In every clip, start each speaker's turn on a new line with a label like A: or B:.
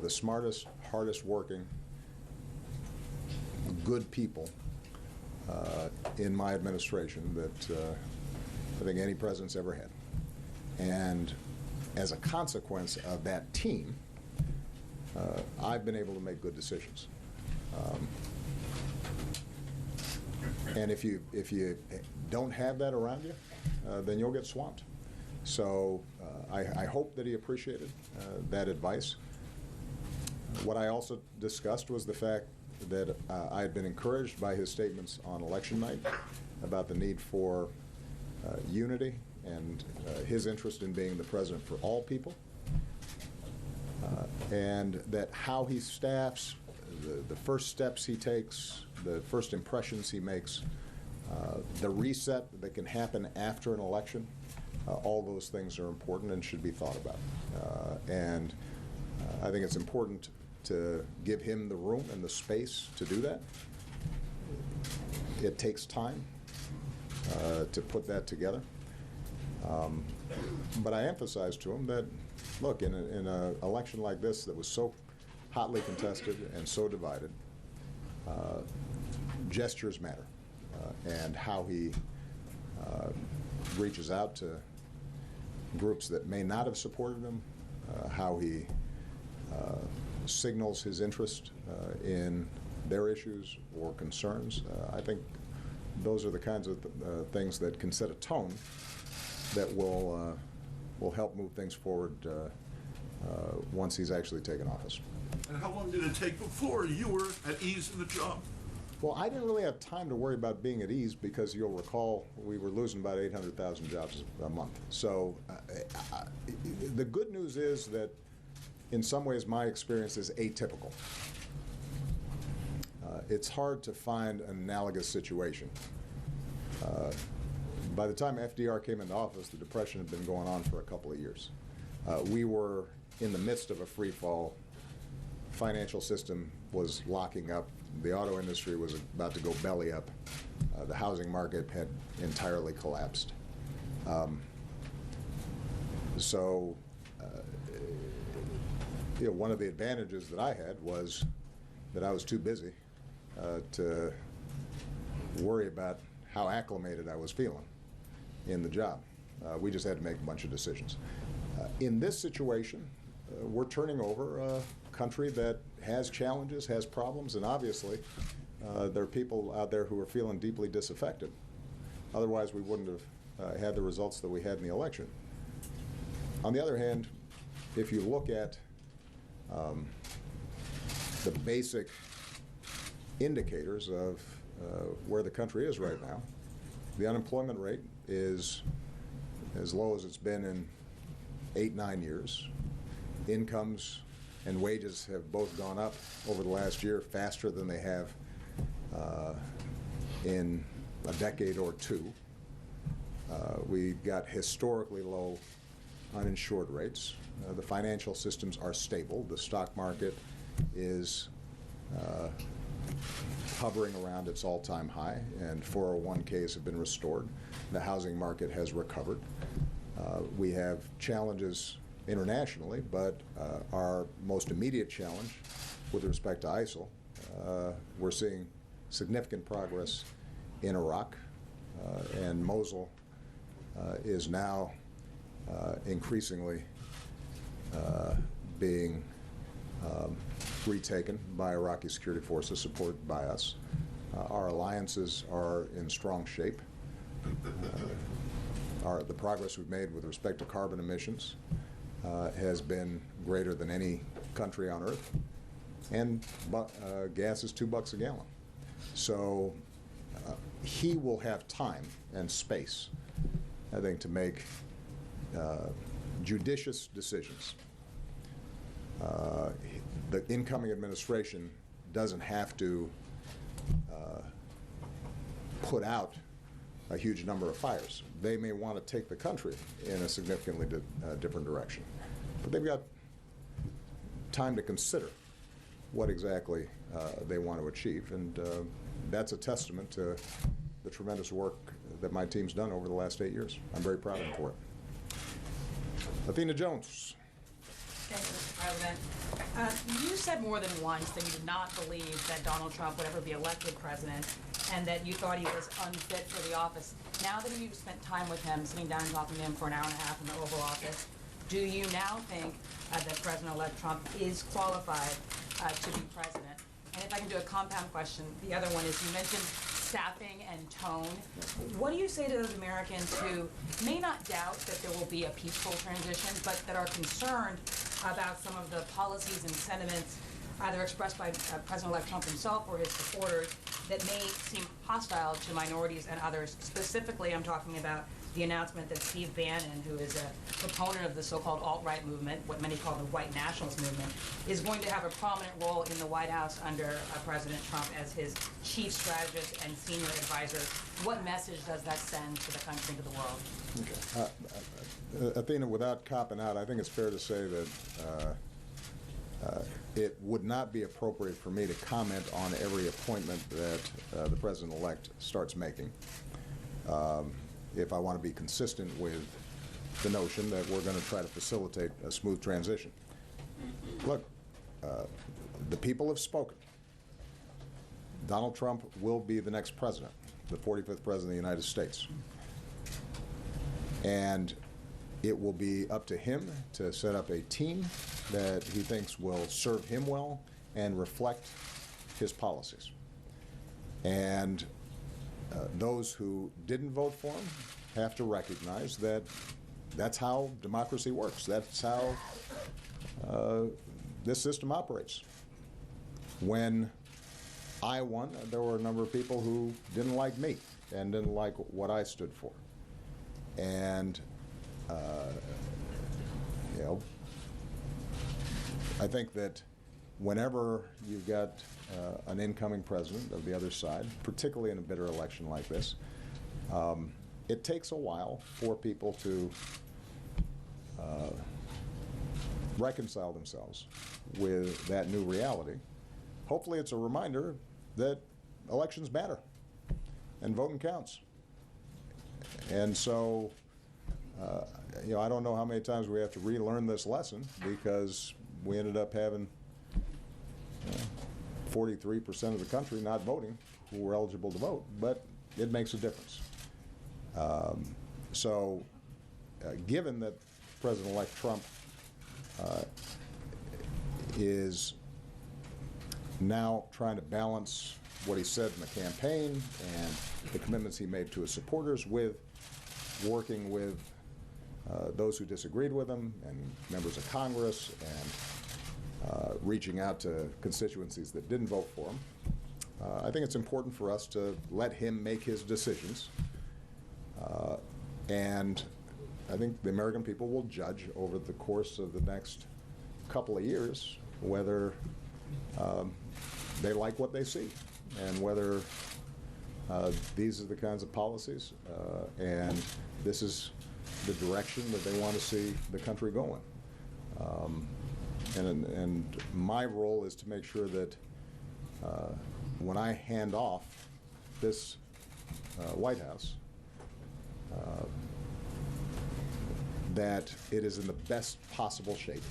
A: the smartest, hardest working, good people in my administration that I think any president's ever had. And as a consequence of that team, I've been able to make good decisions. And if you don't have that around you, then you'll get swamped. So I hope that he appreciated that advice. What I also discussed was the fact that I had been encouraged by his statements on election night about the need for unity and his interest in being the president for all people, and that how he staffs, the first steps he takes, the first impressions he makes, the reset that can happen after an election, all those things are important and should be thought about. And I think it's important to give him the room and the space to do that. It takes time to put that together. But I emphasized to him that, look, in an election like this that was so hotly contested and so divided, gestures matter. And how he reaches out to groups that may not have supported him, how he signals his interest in their issues or concerns. I think those are the kinds of things that can set a tone that will help move things forward once he's actually taken office.
B: And how long did it take before you were at ease in the job?
A: Well, I didn't really have time to worry about being at ease because you'll recall we were losing about 800,000 jobs a month. So the good news is that in some ways my experience is atypical. It's hard to find an analogous situation. By the time FDR came into office, the Depression had been going on for a couple of years. We were in the midst of a free fall. Financial system was locking up. The auto industry was about to go belly up. The housing market had entirely collapsed. One of the advantages that I had was that I was too busy to worry about how acclimated I was feeling in the job. We just had to make a bunch of decisions. In this situation, we're turning over a country that has challenges, has problems, and obviously there are people out there who are feeling deeply disaffected. Otherwise, we wouldn't have had the results that we had in the election. On the other hand, if you look at the basic indicators of where the country is right now, the unemployment rate is as low as it's been in 8-9 years. Incomes and wages have both gone up over the last year faster than they have in a decade or two. We've got historically low uninsured rates. The financial systems are stable. The stock market is hovering around its all-time high, and 401ks have been restored. The housing market has recovered. We have challenges internationally, but our most immediate challenge with respect to ISIL, we're seeing significant progress in Iraq, and Mosul is now increasingly being retaken by Iraqi security forces supported by us. Our alliances are in strong shape. The progress we've made with respect to carbon emissions has been greater than any country on earth, and gas is $2 a gallon. So he will have time and space, I think, to make judicious decisions. The incoming administration doesn't have to put out a huge number of fires. They may want to take the country in a significantly different direction. But they've got time to consider what exactly they want to achieve, and that's a testament to the tremendous work that my team's done over the last 8 years. I'm very proud of them for it. Athena Jones.
C: Thank you, Mr. President. You said more than once that you did not believe that Donald Trump would ever be elected president and that you thought he was unfit for the office. Now that you've spent time with him, sitting down and talking to him for an hour and a half in the Oval Office, do you now think that President-elect Trump is qualified to be president? And if I can do a compound question, the other one is you mentioned staffing and tone. What do you say to those Americans who may not doubt that there will be a peaceful transition, but that are concerned about some of the policies and sentiments either expressed by President-elect Trump himself or his supporters that may seem hostile to minorities and others? Specifically, I'm talking about the announcement that Steve Bannon, who is a proponent of the so-called alt-right movement, what many call the white nationalist movement, is going to have a prominent role in the White House under President Trump as his chief strategist and senior advisor. What message does that send to the country and to the world?
A: Okay. Athena, without copping out, I think it's fair to say that it would not be appropriate for me to comment on every appointment that the President-elect starts making. If I want to be consistent with the notion that we're going to try to facilitate a smooth transition. Look, the people have spoken. Donald Trump will be the next president, the 45th president of the United States. And it will be up to him to set up a team that he thinks will serve him well and reflect his policies. And those who didn't vote for him have to recognize that that's how democracy works. That's how this system operates. When I won, there were a number of people who didn't like me and didn't like what I stood for. And, you know, I think that whenever you've got an incoming president of the other side, particularly in a bitter election like this, it takes a while for people to reconcile themselves with that new reality. Hopefully it's a reminder that elections matter and voting counts. And so, you know, I don't know how many times we have to relearn this lesson, because we ended up having 43% of the country not voting who were eligible to vote, but it makes a difference. Given that President-elect Trump is now trying to balance what he said in the campaign and the commitments he made to his supporters with working with those who disagreed with him and members of Congress and reaching out to constituencies that didn't vote for him, I think it's important for us to let him make his decisions. And I think the American people will judge over the course of the next couple of years whether they like what they see and whether these are the kinds of policies and this is the direction that they want to see the country going. And my role is to make sure that when I hand off this White House, that it is in the best possible shape,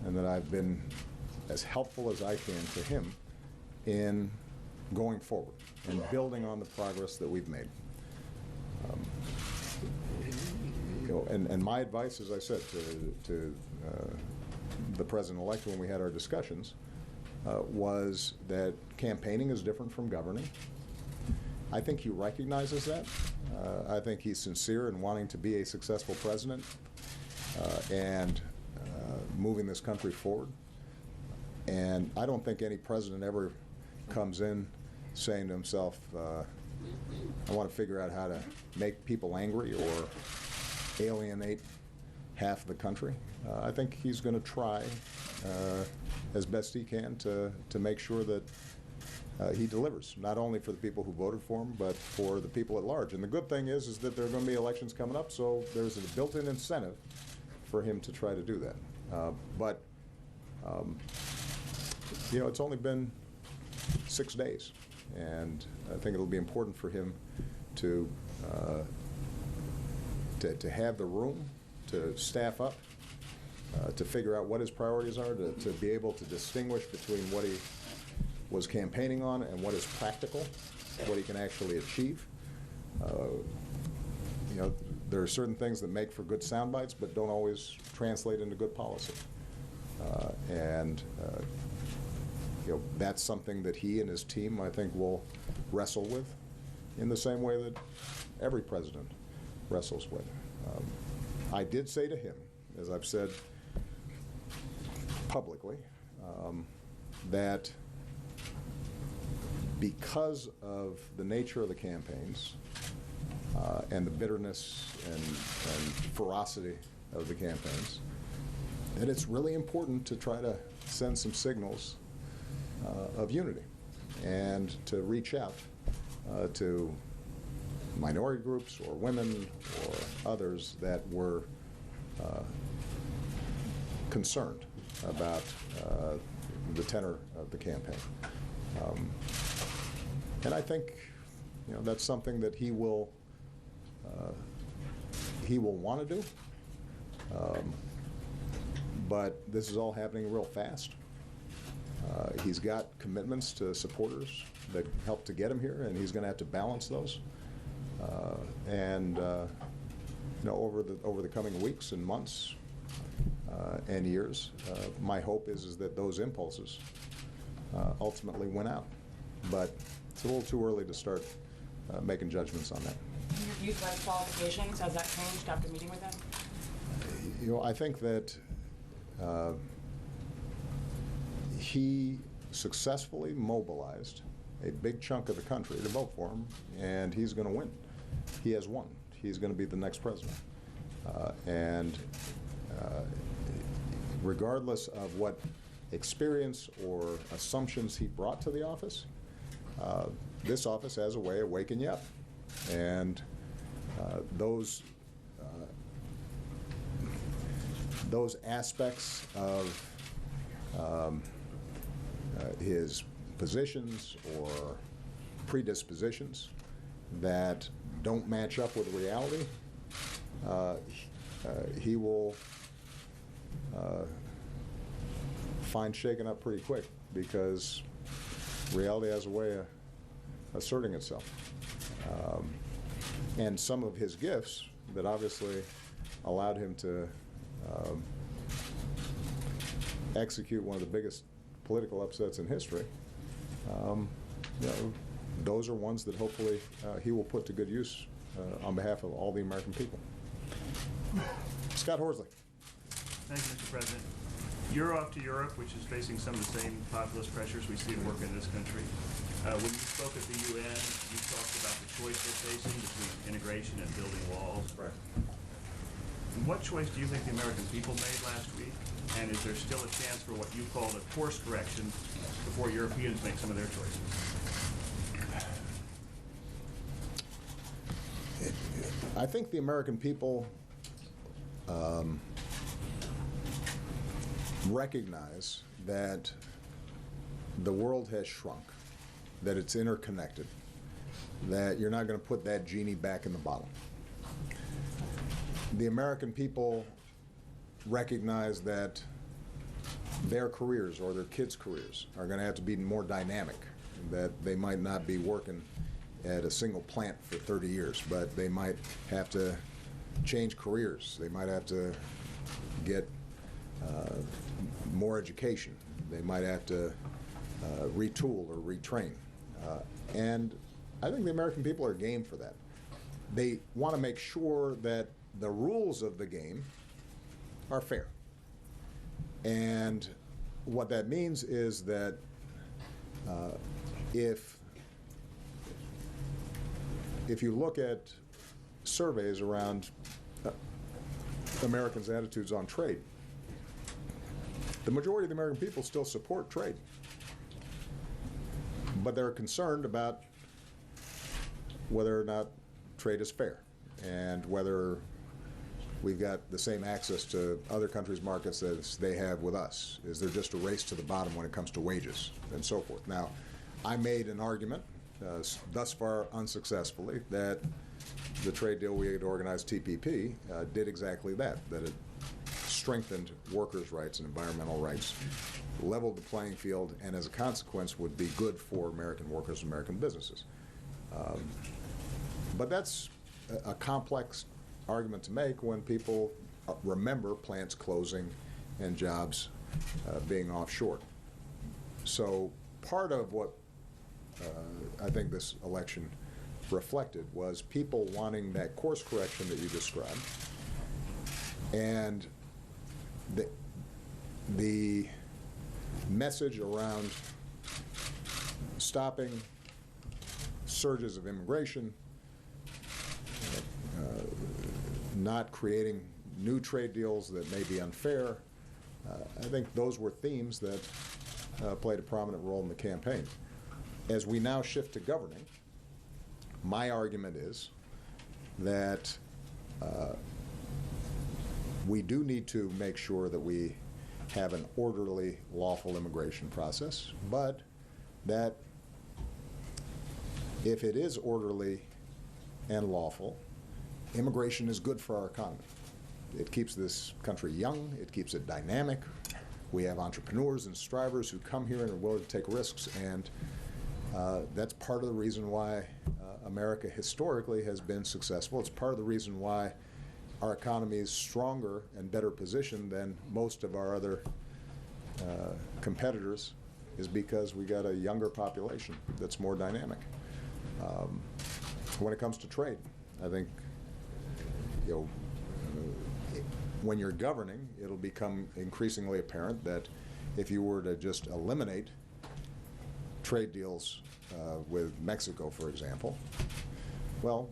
A: and that I've been as helpful as I can to him in going forward and building on the progress that we've made. You know, and my advice, as I said, to the President-elect when we had our discussions, was that campaigning is different from governing. I think he recognizes that. I think he's sincere in wanting to be a successful president and moving this country forward. And I don't think any president ever comes in saying to himself, I want to figure out how to make people angry or alienate half the country. I think he's going to try as best he can to make sure that he delivers, not only for the people who voted for him, but for the people at large. And the good thing is that there are going to be elections coming up, so there's a built-in incentive for him to try to do that. You know, it's only been 6 days, and I think it'll be important for him to have the room to staff up to figure out what his priorities are, to be able to distinguish between what he was campaigning on and what is practical, what he can actually achieve. You know, there are certain things that make for good sound bites, but don't always translate into good policy. You know, that's something that he and his team, I think, will wrestle with in the same way that every president wrestles with. I did say to him, as I've said publicly, that because of the nature of the campaigns and the bitterness and ferocity of the campaigns, that it's really important to try to send some signals of unity and to reach out to minority groups or women or others that were concerned about the tenor of the campaign. And I think, you know, that's something that he will want to do. But this is all happening real fast. He's got commitments to supporters that helped to get him here, and he's going to have to balance those. You know, over the coming weeks and months and years, my hope is that those impulses ultimately win out. But it's a little too early to start making judgments on that.
C: Your youth led qualifications, has that changed after meeting with him?
A: You know, I think that he successfully mobilized a big chunk of the country to vote for him, and he's going to win. He has won. He's going to be the next president. Regardless of what experience or assumptions he brought to the office, this office has a way of waking you up. And those aspects of his positions or predispositions that don't match up with reality, he will find shaken up pretty quick, because reality has a way of asserting itself. And some of his gifts that obviously allowed him to execute one of the biggest political upsets in history, you know, those are ones that hopefully he will put to good use on behalf of all the American people. Scott Horsley.
D: Thank you, Mr. President. You're off to Europe, which is facing some of the same populist pressures we see at work in this country. When you spoke at the UN, you talked about the choice they're facing between integration and building walls.
A: Right.
D: What choice do you think the American people made last week? And is there still a chance for what you called a course correction before Europeans make some of their choices?
A: I think the American people recognize that the world has shrunk, that it's interconnected, that you're not going to put that genie back in the bottle. The American people recognize that their careers or their kids' careers are going to have to be more dynamic, that they might not be working at a single plant for 30 years, but they might have to change careers. They might have to get more education. They might have to retool or retrain. And I think the American people are game for that. They want to make sure that the rules of the game are fair. And what that means is that if you look at surveys around Americans' attitudes on trade, the majority of the American people still support trade. But they're concerned about whether or not trade is fair and whether we've got the same access to other countries' markets as they have with us. Is there just a race to the bottom when it comes to wages and so forth? Now, I made an argument, thus far unsuccessfully, that the trade deal we had organized, TPP, did exactly that, that it strengthened workers' rights and environmental rights, leveled the playing field, and as a consequence would be good for American workers and American businesses. But that's a complex argument to make when people remember plants closing and jobs being offshore. So part of what I think this election reflected was people wanting that course correction that you described, and the message around stopping surges of immigration, not creating new trade deals that may be unfair. I think those were themes that played a prominent role in the campaign. As we now shift to governing, my argument is that we do need to make sure that we have an orderly, lawful immigration process, but that if it is orderly and lawful, immigration is good for our economy. It keeps this country young, it keeps it dynamic. We have entrepreneurs and strivers who come here and are willing to take risks, and that's part of the reason why America historically has been successful. It's part of the reason why our economy is stronger and better positioned than most of our other competitors, is because we got a younger population that's more dynamic. When it comes to trade, I think, when you're governing, it'll become increasingly apparent that if you were to just eliminate trade deals with Mexico, for example, well,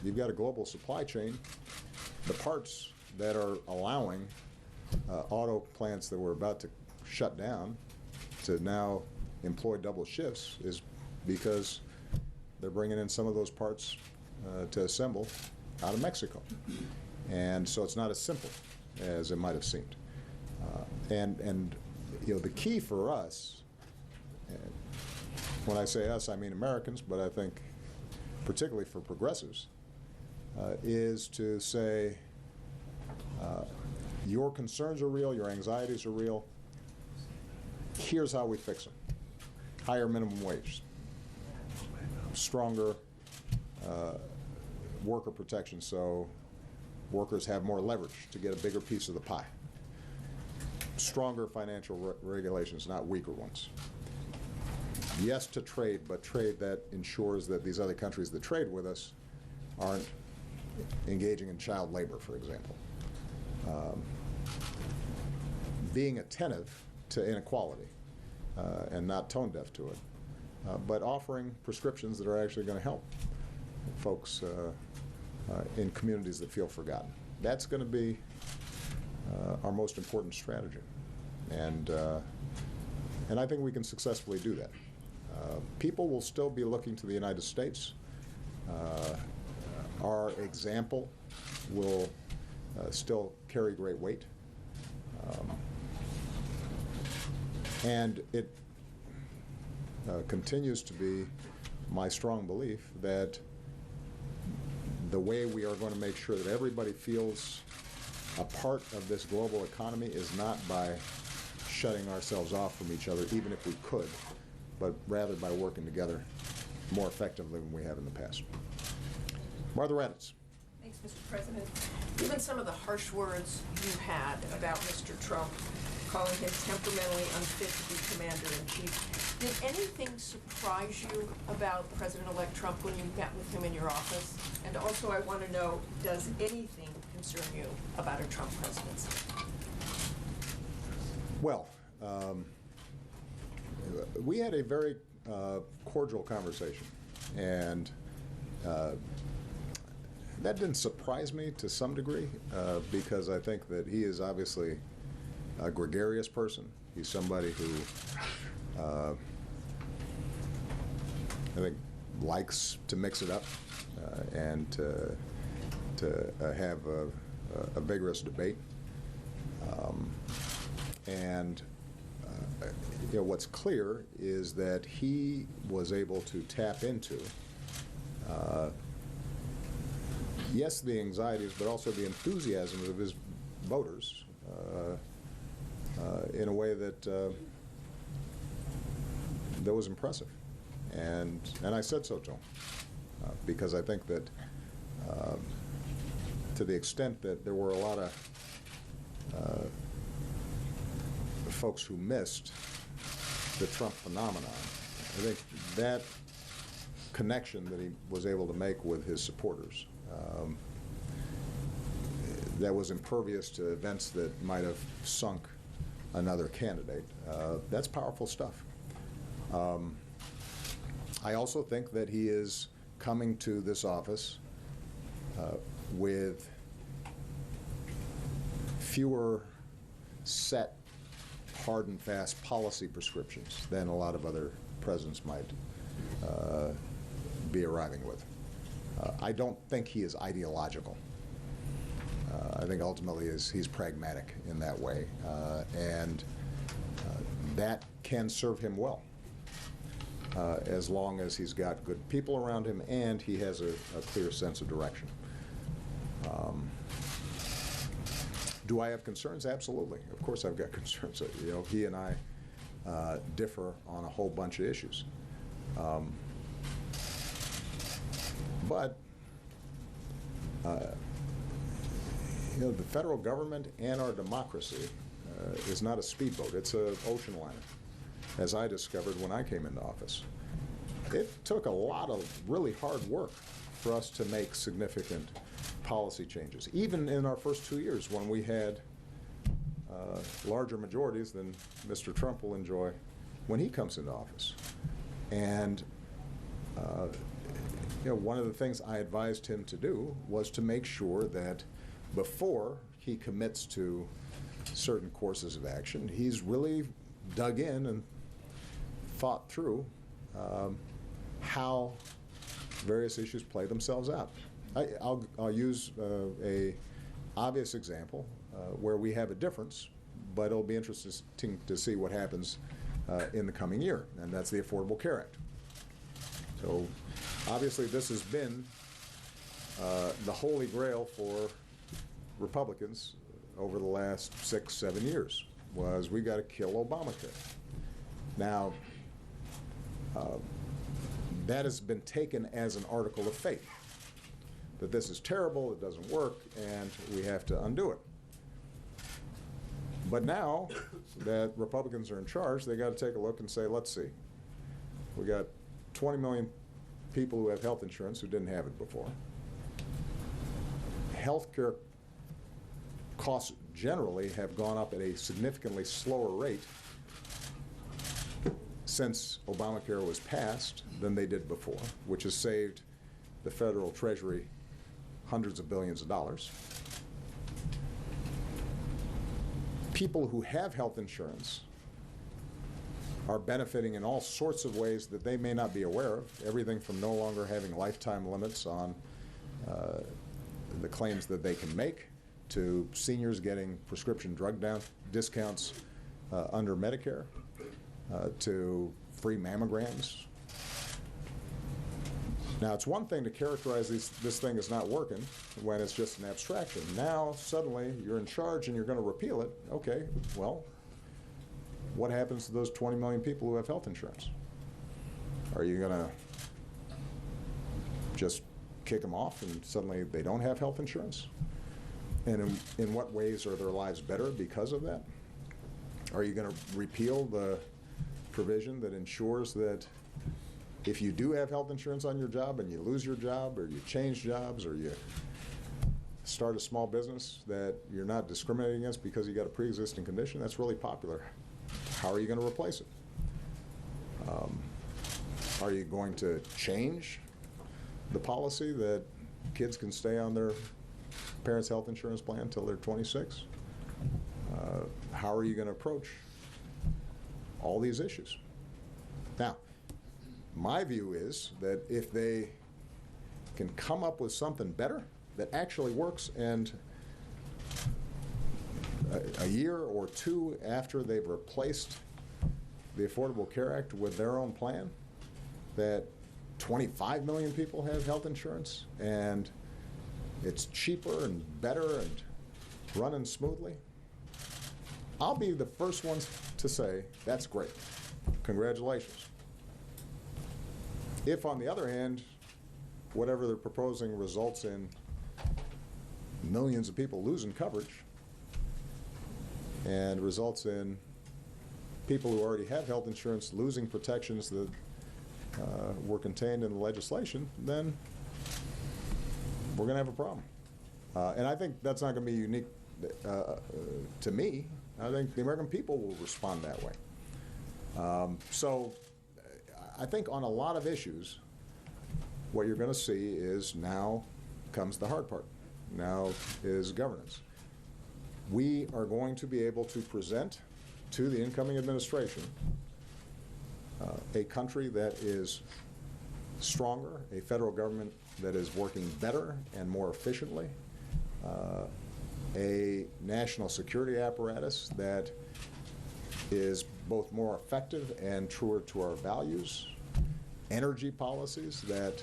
A: you've got a global supply chain. The parts that are allowing auto plants that were about to shut down to now employ double shifts is because they're bringing in some of those parts to assemble out of Mexico. And so it's not as simple as it might have seemed. And the key for us, when I say us, I mean Americans, but I think particularly for progressives, is to say your concerns are real, your anxieties are real. Here's how we fix them. Higher minimum wage, stronger worker protection so workers have more leverage to get a bigger piece of the pie. Stronger financial regulations, not weaker ones. Yes to trade, but trade that ensures that these other countries that trade with us aren't engaging in child labor, for example. Being attentive to inequality and not tone deaf to it, but offering prescriptions that are actually going to help folks in communities that feel forgotten. That's going to be our most important strategy, and I think we can successfully do that. People will still be looking to the United States. Our example will still carry great weight, and it continues to be my strong belief that the way we are going to make sure that everybody feels a part of this global economy is not by shutting ourselves off from each other, even if we could, but rather by working together more effectively than we have in the past. Martha Raddatz.
E: Thanks, Mr. President. Given some of the harsh words you had about Mr. Trump, calling him temperamentally unfit to be commander-in-chief, did anything surprise you about President-elect Trump when you met with him in your office? And also, I want to know, does anything concern you about a Trump presidency?
A: Well, we had a very cordial conversation, and that didn't surprise me to some degree, because I think that he is obviously a gregarious person. He's somebody who I think likes to mix it up and to have a vigorous debate. What's clear is that he was able to tap into, yes, the anxieties, but also the enthusiasm of his voters in a way that that was impressive, and I said so to him, because I think that to the extent that there were a lot of folks who missed the Trump phenomenon, I think that connection that he was able to make with his supporters, that was impervious to events that might have sunk another candidate, that's powerful stuff. I also think that he is coming to this office with fewer set, hard and fast policy prescriptions than a lot of other presidents might be arriving with. I don't think he is ideological. I think ultimately he's pragmatic in that way, and that can serve him well, as long as he's got good people around him and he has a clear sense of direction. Do I have concerns? Absolutely. Of course I've got concerns. You know, he and I differ on a whole bunch of issues. But you know, the federal government and our democracy is not a speedboat. It's an ocean liner, as I discovered when I came into office. It took a lot of really hard work for us to make significant policy changes, even in our first 2 years when we had larger majorities than Mr. Trump will enjoy when he comes into office. And you know, one of the things I advised him to do was to make sure that before he commits to certain courses of action, he's really dug in and thought through how various issues play themselves out. I'll use a obvious example where we have a difference, but it'll be interesting to see what happens in the coming year, and that's the Affordable Care Act. So obviously this has been the holy grail for Republicans over the last 6-7 years, was we got to kill Obamacare. Now, that has been taken as an article of faith, that this is terrible, it doesn't work, and we have to undo it. But now that Republicans are in charge, they got to take a look and say, let's see, we got 20 million people who have health insurance who didn't have it before. Healthcare costs generally have gone up at a significantly slower rate since Obamacare was passed than they did before, which has saved the federal treasury hundreds of billions of dollars. People who have health insurance are benefiting in all sorts of ways that they may not be aware of, everything from no longer having lifetime limits on the claims that they can make, to seniors getting prescription drug discounts under Medicare, to free mammograms. Now, it's one thing to characterize this thing as not working when it's just an abstraction. Now, suddenly, you're in charge and you're going to repeal it. Okay, well, what happens to those 20 million people who have health insurance? Are you going to just kick them off and suddenly they don't have health insurance? And in what ways are their lives better because of that? Are you going to repeal the provision that ensures that if you do have health insurance on your job and you lose your job, or you change jobs, or you start a small business, that you're not discriminated against because you got a pre-existing condition? That's really popular. How are you going to replace it? Are you going to change the policy that kids can stay on their parents' health insurance plan until they're 26? How are you going to approach all these issues? Now, my view is that if they can come up with something better that actually works, and a year or two after they've replaced the Affordable Care Act with their own plan, that 25 million people have health insurance and it's cheaper and better and running smoothly, I'll be the first ones to say, that's great. Congratulations. If, on the other hand, whatever they're proposing results in millions of people losing coverage and results in people who already have health insurance losing protections that were contained in the legislation, then we're going to have a problem. And I think that's not going to be unique to me. I think the American people will respond that way. So I think on a lot of issues, what you're going to see is now comes the hard part. Now is governance. We are going to be able to present to the incoming administration a country that is stronger, a federal government that is working better and more efficiently, a national security apparatus that is both more effective and truer to our values, energy policies that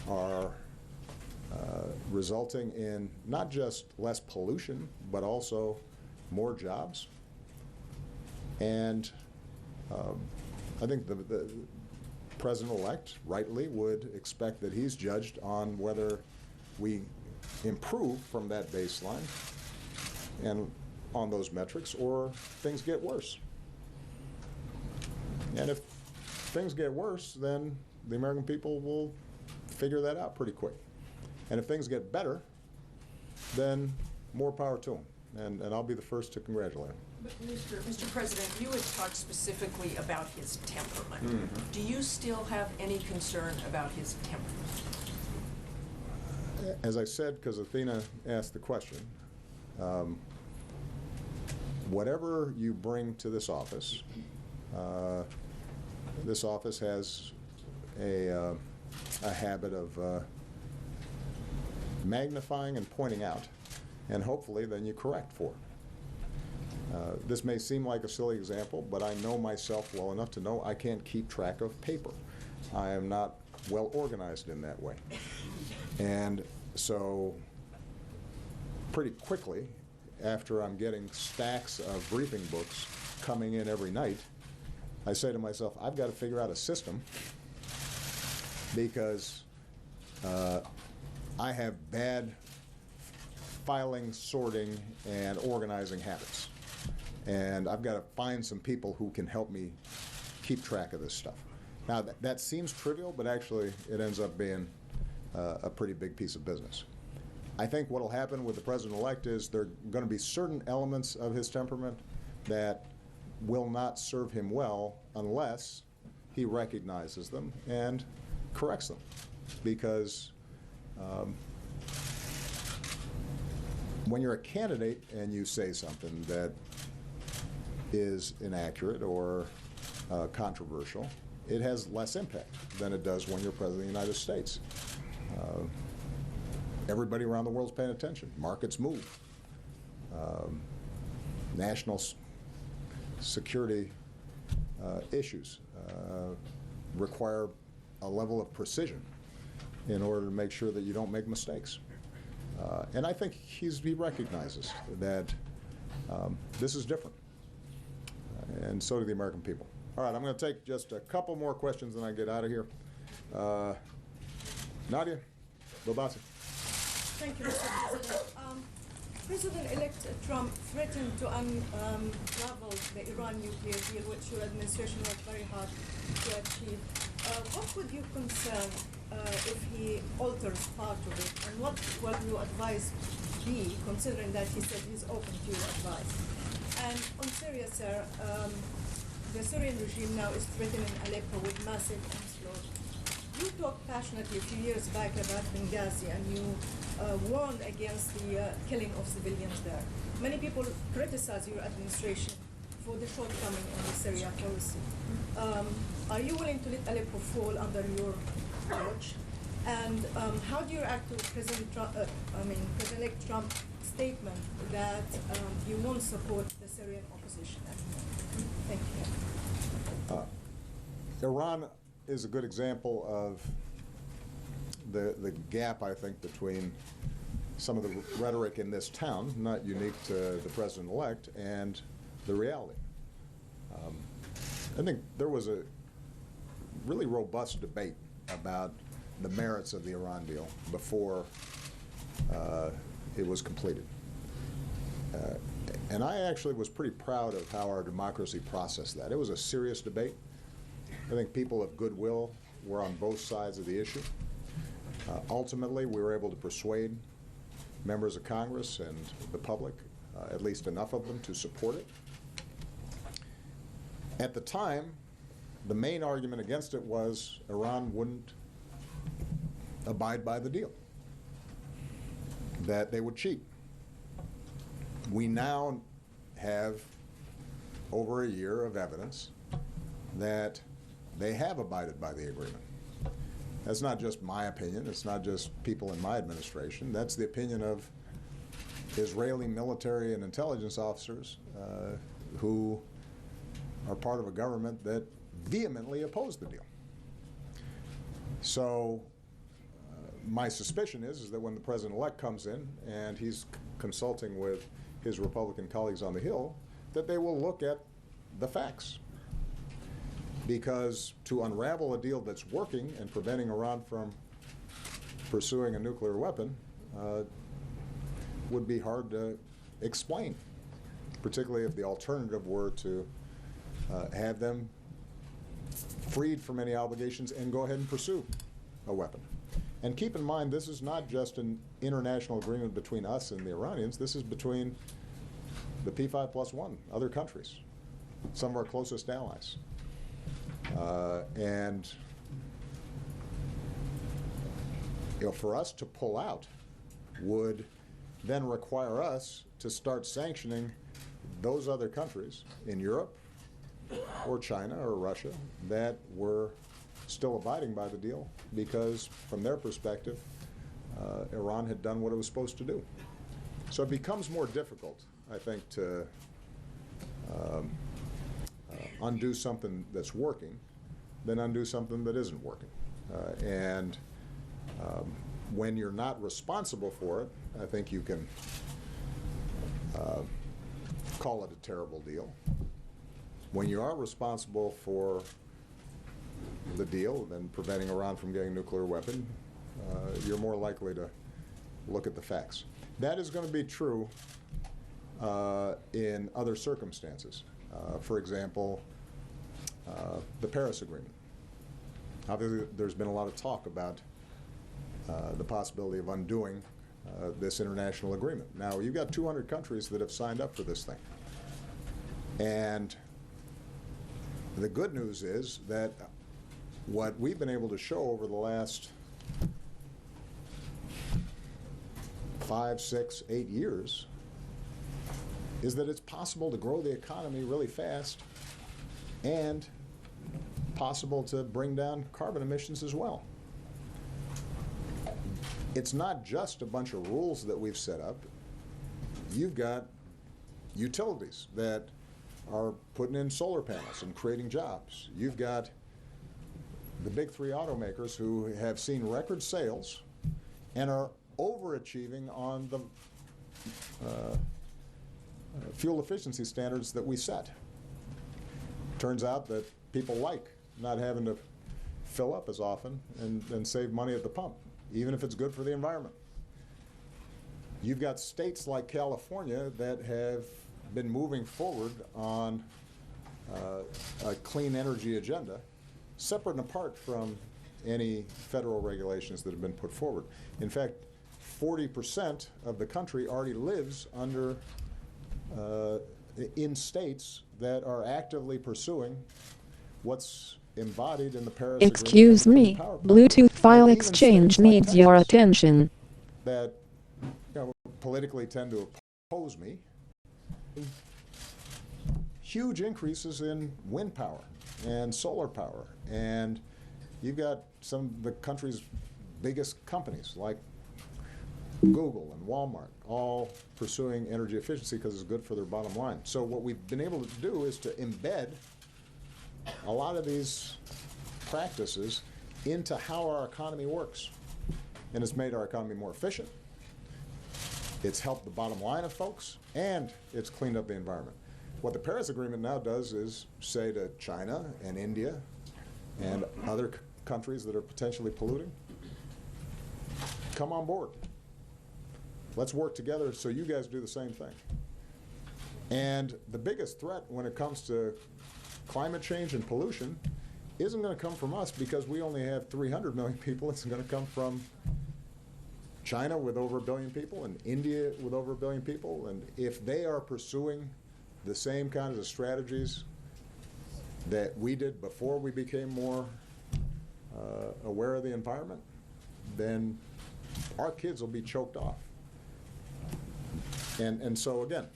A: are resulting in not just less pollution, but also more jobs. And I think the president-elect rightly would expect that he's judged on whether we improve from that baseline and on those metrics, or things get worse. And if things get worse, then the American people will figure that out pretty quick. And if things get better, then more power to them. And I'll be the first to congratulate him.
E: But Mr. President, you had talked specifically about his temperament. Do you still have any concern about his temperament?
A: As I said, because Athena asked the question, whatever you bring to this office has a habit of magnifying and pointing out, and hopefully then you correct for it. This may seem like a silly example, but I know myself well enough to know I can't keep track of paper. I am not well organized in that way. And so pretty quickly, after I'm getting stacks of briefing books coming in every night, I say to myself, I've got to figure out a system, because I have bad filing, sorting, and organizing habits. And I've got to find some people who can help me keep track of this stuff. Now, that seems trivial, but actually it ends up being a pretty big piece of business. I think what will happen with the president-elect is there are going to be certain elements of his temperament that will not serve him well unless he recognizes them and corrects them. Because when you're a candidate and you say something that is inaccurate or controversial, it has less impact than it does when you're President of the United States. Everybody around the world's paying attention. Markets move. National security issues require a level of precision in order to make sure that you don't make mistakes. And I think he recognizes that this is different. And so do the American people. All right, I'm going to take just a couple more questions and I get out of here. Nadia, Bobasi.
F: Thank you, Mr. President. President-elect Trump threatened to unravel the Iran nuclear deal, which your administration worked very hard to achieve. What would your concern if he alters part of it, and what will your advice be, considering that he said he's open to your advice? And on Syria, sir, the Syrian regime now is threatening Aleppo with massive onslaught. You talked passionately a few years back about Benghazi, and you warned against the killing of civilians there. Many people criticize your administration for the shortcoming in the Syria policy. Are you willing to let Aleppo fall under your watch? And how do you react to President-elect Trump's statement that you won't support the Syrian opposition anymore? Thank you.
A: Iran is a good example of the gap, I think, between some of the rhetoric in this town, not unique to the president-elect, and the reality. I think there was a really robust debate about the merits of the Iran deal before it was completed. And I actually was pretty proud of how our democracy processed that. It was a serious debate. I think people of goodwill were on both sides of the issue. Ultimately, we were able to persuade members of Congress and the public, at least enough of them, to support it. At the time, the main argument against it was Iran wouldn't abide by the deal, that they would cheat. We now have over a year of evidence that they have abided by the agreement. That's not just my opinion. It's not just people in my administration. That's the opinion of Israeli military and intelligence officers who are part of a government that vehemently opposed the deal. So my suspicion is that when the president-elect comes in and he's consulting with his Republican colleagues on the Hill, that they will look at the facts. Because to unravel a deal that's working and preventing Iran from pursuing a nuclear weapon would be hard to explain, particularly if the alternative were to have them freed from any obligations and go ahead and pursue a weapon. And keep in mind, this is not just an international agreement between us and the Iranians. This is between the P5+1, other countries, some of our closest allies. And for us to pull out would then require us to start sanctioning those other countries in Europe or China or Russia that were still abiding by the deal, because from their perspective, Iran had done what it was supposed to do. So it becomes more difficult, I think, to undo something that's working than undo something that isn't working. And when you're not responsible for it, I think you can call it a terrible deal. When you are responsible for the deal and preventing Iran from getting a nuclear weapon, you're more likely to look at the facts. That is going to be true in other circumstances. For example, the Paris Agreement. Obviously, there's been a lot of talk about the possibility of undoing this international agreement. Now, you've got 200 countries that have signed up for this thing. And the good news is that what we've been able to show over the last 5, 6, 8 years is that it's possible to grow the economy really fast and possible to bring down carbon emissions as well. It's not just a bunch of rules that we've set up. You've got utilities that are putting in solar panels and creating jobs. You've got the big 3 automakers who have seen record sales and are overachieving on the fuel efficiency standards that we set. Turns out that people like not having to fill up as often and save money at the pump, even if it's good for the environment. You've got states like California that have been moving forward on a clean energy agenda, separate and apart from any federal regulations that have been put forward. In fact, 40% of the country already lives under in states that are actively pursuing what's embodied in the Paris Agreement.
G: Excuse me, Bluetooth file exchange needs your attention.
A: That politically tend to oppose me. Huge increases in wind power and solar power, and you've got some of the country's biggest companies like Google and Walmart all pursuing energy efficiency because it's good for their bottom line. So what we've been able to do is to embed a lot of these practices into how our economy works. And it's made our economy more efficient. It's helped the bottom line of folks, and it's cleaned up the environment. What the Paris Agreement now does is say to China and India and other countries that are potentially polluting, come on board. Let's work together so you guys do the same thing. And the biggest threat when it comes to climate change and pollution isn't going to come from us because we only have 300 million people. It's going to come from China with over 1 billion people and India with over 1 billion people. And if they are pursuing the same kinds of strategies that we did before we became more aware of the environment, then our kids will be choked off. And so again,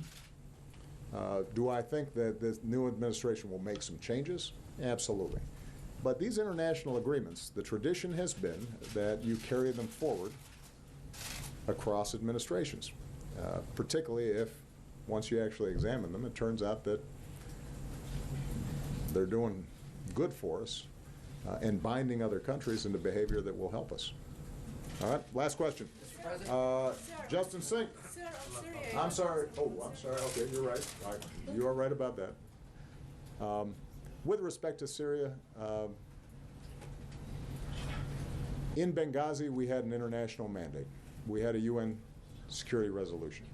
A: do I think that this new administration will make some changes? Absolutely. But these international agreements, the tradition has been that you carry them forward across administrations, particularly if, once you actually examine them, it turns out that they're doing good for us and binding other countries into behavior that will help us. All right, last question. Justin Sink.
F: Sir, on Syria,
A: I'm sorry. Oh, I'm sorry. Okay, you're right. You are right about that. With respect to Syria, in Benghazi, we had an international mandate. We had a UN security resolution.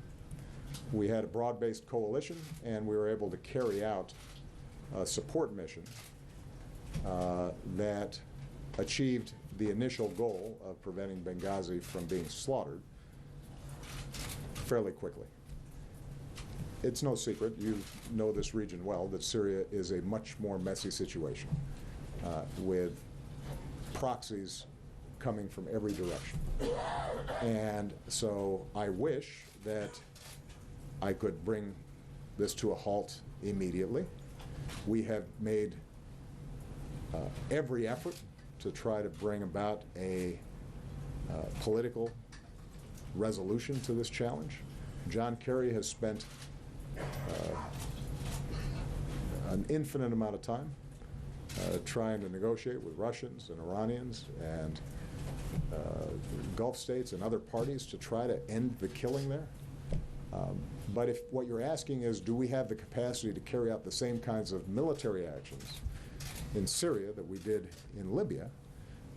A: We had a broad-based coalition, and we were able to carry out a support mission that achieved the initial goal of preventing Benghazi from being slaughtered fairly quickly. It's no secret, you know this region well, that Syria is a much more messy situation with proxies coming from every direction. And so I wish that I could bring this to a halt immediately. We have made every effort to try to bring about a political resolution to this challenge. John Kerry has spent an infinite amount of time trying to negotiate with Russians and Iranians and Gulf states and other parties to try to end the killing there. But if what you're asking is, do we have the capacity to carry out the same kinds of military actions in Syria that we did in Libya,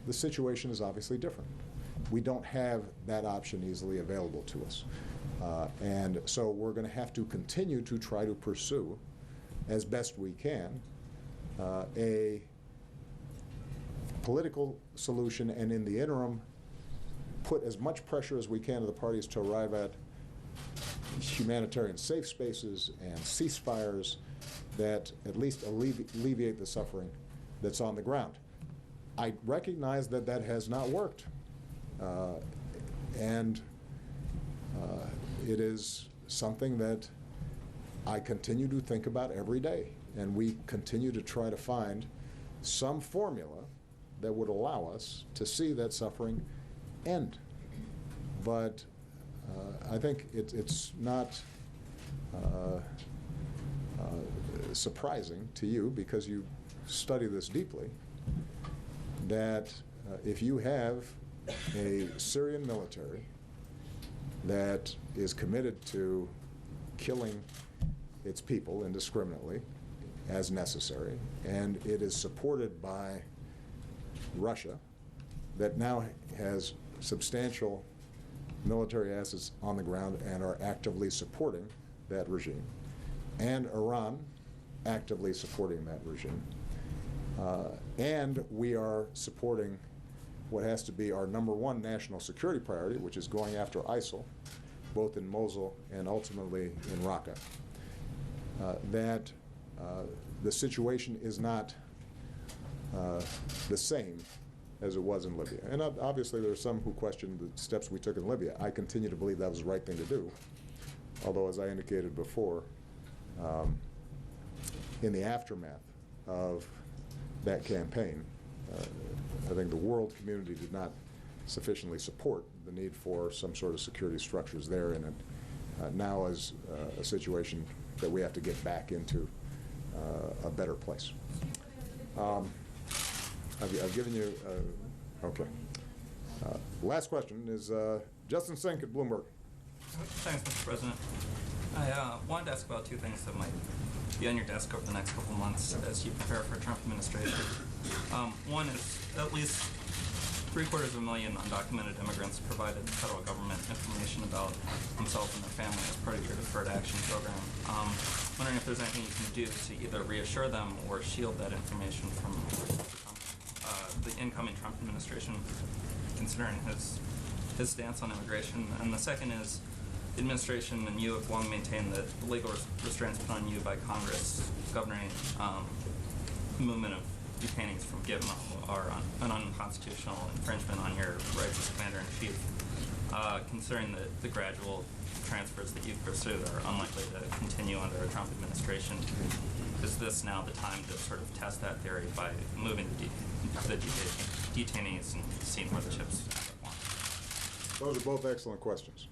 A: the situation is obviously different. We don't have that option easily available to us. And so we're going to have to continue to try to pursue, as best we can, a political solution, and in the interim, put as much pressure as we can to the parties to arrive at humanitarian safe spaces and ceasefires that at least alleviate the suffering that's on the ground. I recognize that that has not worked, and it is something that I continue to think about every day, and we continue to try to find some formula that would allow us to see that suffering end. But I think it's not surprising to you, because you study this deeply, that if you have a Syrian military that is committed to killing its people indiscriminately as necessary, and it is supported by Russia, that now has substantial military assets on the ground and are actively supporting that regime, and Iran actively supporting that regime, and we are supporting what has to be our #1 national security priority, which is going after ISIL, both in Mosul and ultimately in Raqqa, that the situation is not the same as it was in Libya. And obviously there are some who question the steps we took in Libya. I continue to believe that was the right thing to do, although, as I indicated before, in the aftermath of that campaign, I think the world community did not sufficiently support the need for some sort of security structures there, and it now is a situation that we have to get back into a better place. I've given you, okay. Last question is Justin Sink at Bloomberg.
H: Thanks, Mr. President. I wanted to ask about two things that might be on your desk over the next couple of months as you prepare for a Trump administration. One is at least 750,000 undocumented immigrants provided the federal government information about themselves and their family as part of your deferred action program. Wondering if there's anything you can do to either reassure them or shield that information from the incoming Trump administration, considering his stance on immigration. And the second is, the administration and you have long maintained that the legal restraints put on you by Congress governing movement of detainees from Gitmo are an unconstitutional infringement on your rights as Commander-in-Chief. Considering the gradual transfers that you've pursued are unlikely to continue under a Trump administration, is this now the time to sort of test that theory by moving the detainees and seeing where the chips want?
A: Those are both excellent questions.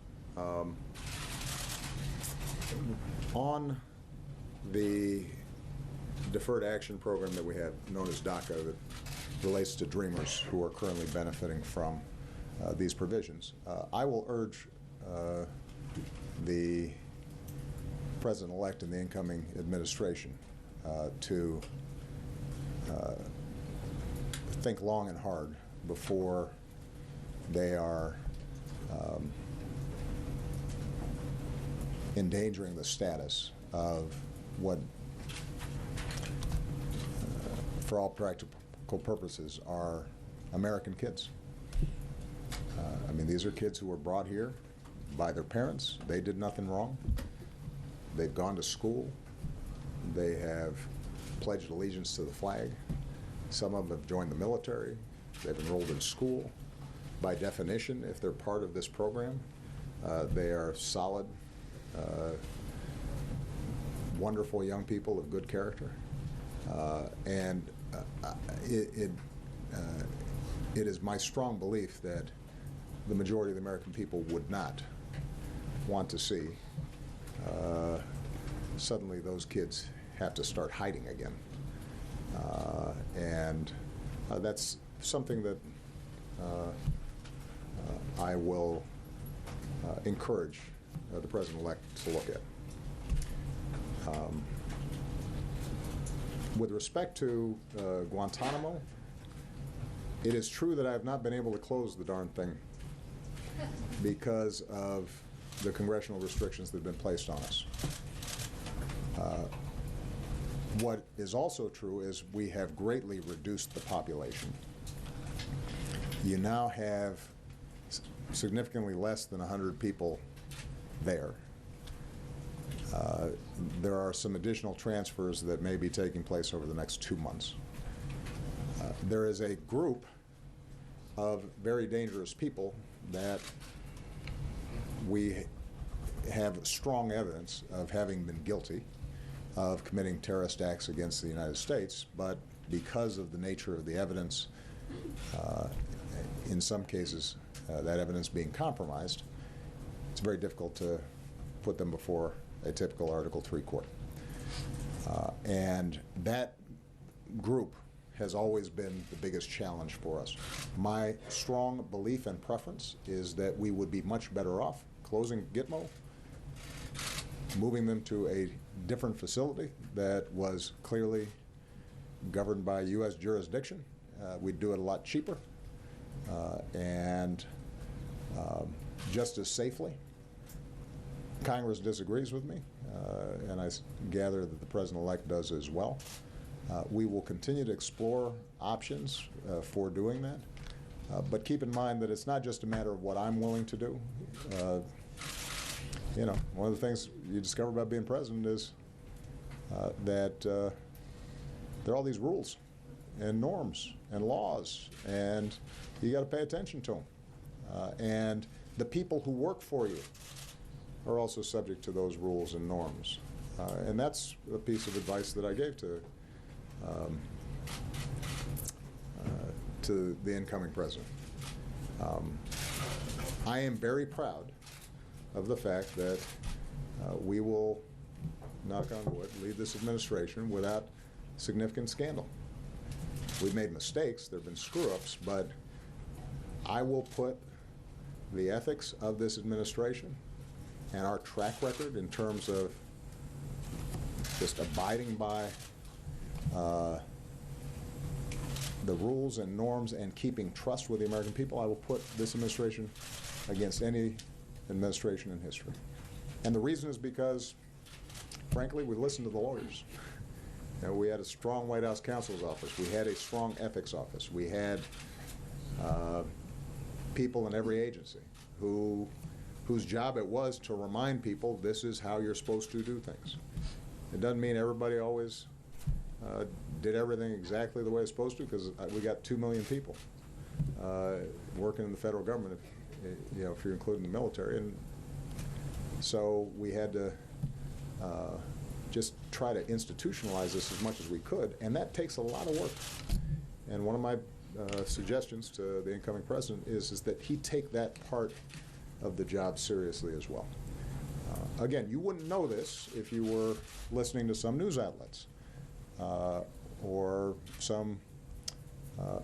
A: On the deferred action program that we have, known as DACA, that relates to Dreamers who are currently benefiting from these provisions, I will urge the President-elect and the incoming administration to think long and hard before they are endangering the status of what, for all practical purposes, are American kids. I mean, these are kids who were brought here by their parents. They did nothing wrong. They've gone to school. They have pledged allegiance to the flag. Some of them have joined the military. They've enrolled in school. By definition, if they're part of this program, they are solid, wonderful young people of good character. It is my strong belief that the majority of the American people would not want to see suddenly those kids have to start hiding again. That's something that I will encourage the President-elect to look at. With respect to Guantanamo, it is true that I have not been able to close the darn thing because of the congressional restrictions that have been placed on us. What is also true is we have greatly reduced the population. You now have significantly less than 100 people there. There are some additional transfers that may be taking place over the next 2 months. There is a group of very dangerous people that we have strong evidence of having been guilty of committing terrorist acts against the United States, but because of the nature of the evidence, in some cases, that evidence being compromised, it's very difficult to put them before a typical Article III court. And that group has always been the biggest challenge for us. My strong belief and preference is that we would be much better off closing Gitmo, moving them to a different facility that was clearly governed by U.S. jurisdiction. We'd do it a lot cheaper and just as safely. Congress disagrees with me, and I gather that the President-elect does as well. We will continue to explore options for doing that, but keep in mind that it's not just a matter of what I'm willing to do. You know, one of the things you discover about being president is that there are all these rules and norms and laws, and you got to pay attention to them. And the people who work for you are also subject to those rules and norms. And that's a piece of advice that I gave to the incoming president. I am very proud of the fact that we will, knock on wood, lead this administration without significant scandal. We've made mistakes, there have been screw-ups, but I will put the ethics of this administration and our track record in terms of just abiding by the rules and norms and keeping trust with the American people, I will put this administration against any administration in history. And the reason is because, frankly, we listened to the lawyers. You know, we had a strong White House counsel's office. We had a strong ethics office. We had people in every agency whose job it was to remind people this is how you're supposed to do things. It doesn't mean everybody always did everything exactly the way it's supposed to, because we got 2 million people working in the federal government, if you're including the military, and so we had to just try to institutionalize this as much as we could, and that takes a lot of work. And one of my suggestions to the incoming president is that he take that part of the job seriously as well. Again, you wouldn't know this if you were listening to some news outlets or some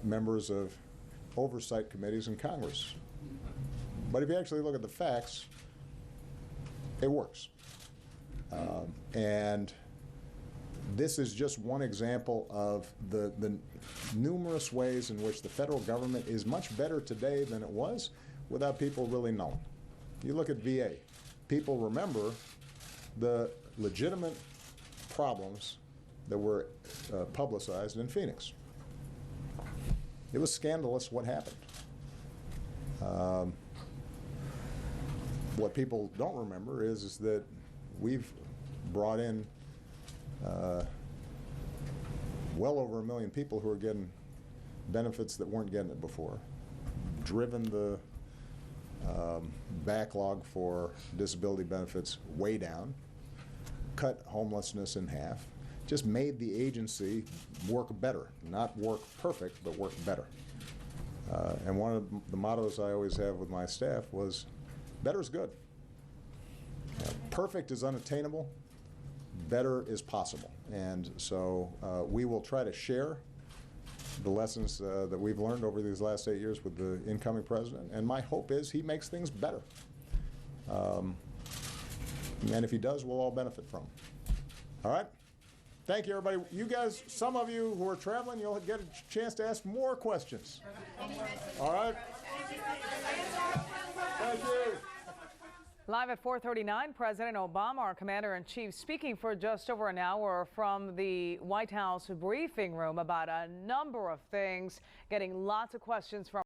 A: members of oversight committees in Congress. But if you actually look at the facts, it works. And this is just one example of the numerous ways in which the federal government is much better today than it was without people really knowing. You look at VA. People remember the legitimate problems that were publicized in Phoenix. It was scandalous what happened. What people don't remember is that we've brought in well over 1 million people who are getting benefits that weren't getting it before, driven the backlog for disability benefits way down, cut homelessness in half, just made the agency work better, not work perfect, but work better. And one of the mottos I always have with my staff was, better is good. Perfect is unattainable, better is possible. And so we will try to share the lessons that we've learned over these last 8 years with the incoming president, and my hope is he makes things better. And if he does, we'll all benefit from it. All right? Thank you, everybody. You guys, some of you who are traveling, you'll get a chance to ask more questions. All right? Thank you.
I: Live at 4:39, President Obama, our Commander-in-Chief, speaking for just over an hour from the White House briefing room about a number of things, getting lots of questions from